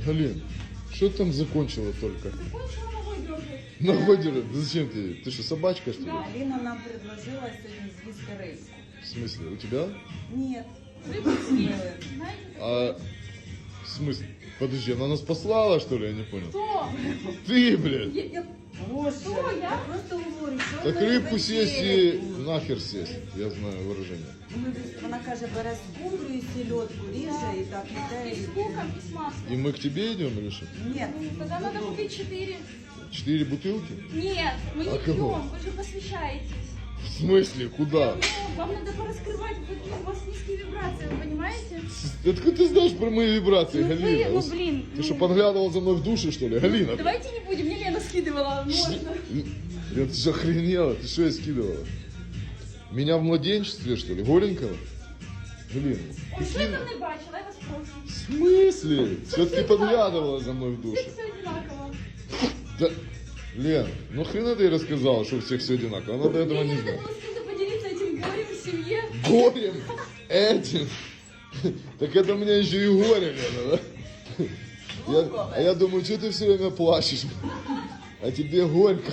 Галин, что ты там закончила только? Закончила ногой дергать. Ногой держит? Да зачем ты? Ты что, собачка, что ли? Да. Алина нам предложила сегодня съесть рыбку. В смысле, у тебя? Нет. Рыбу съесть. Знаете, А, в смысле? Подожди, она нас послала, что ли? Я не понял. кто? Ты, блядь! Боже, Что, я? просто говорю, що Так ми рыбку съесть и вечерять нахер съесть. Я знаю выражение. Вона каже, бере скумбрію і сільодку, ріже і так іде. И с луком, и с маслом. И мы к тебе идем или что? Ні, Тогда надо купить 4. 4 бутылки? Нет, мы не А кого? пьем, вы же посвящаетесь. В смысле? Куда? Ну, вам надо пораскрывать, какие у вас низкие вибрации, вы понимаете? Откуда ты знаешь про мои вибрации, Ну вы, Галина? ну блин. Ты что, подглядывал за мной в душе, что ли? Галина? Давайте не будем, мне Лена скидывала, можно. Я, ты же охренела, ты что я скидывала? Меня в младенчестве, что ли, голенького? Галина, Ой, что я там не бачила, я вас прошу. в смысле? Все-таки подглядывала за мной в Всех душе. все одинаково. Да, Лен, ну хрена ты ей рассказала, что у всех все одинаково. Она до этого Мне не надо знала. было с кем-то поделиться этим горем в семье. Горем? Этим? Так это у меня еще и горе, Лена, да? А я думаю, что ты все время плачешь? А тебе горько.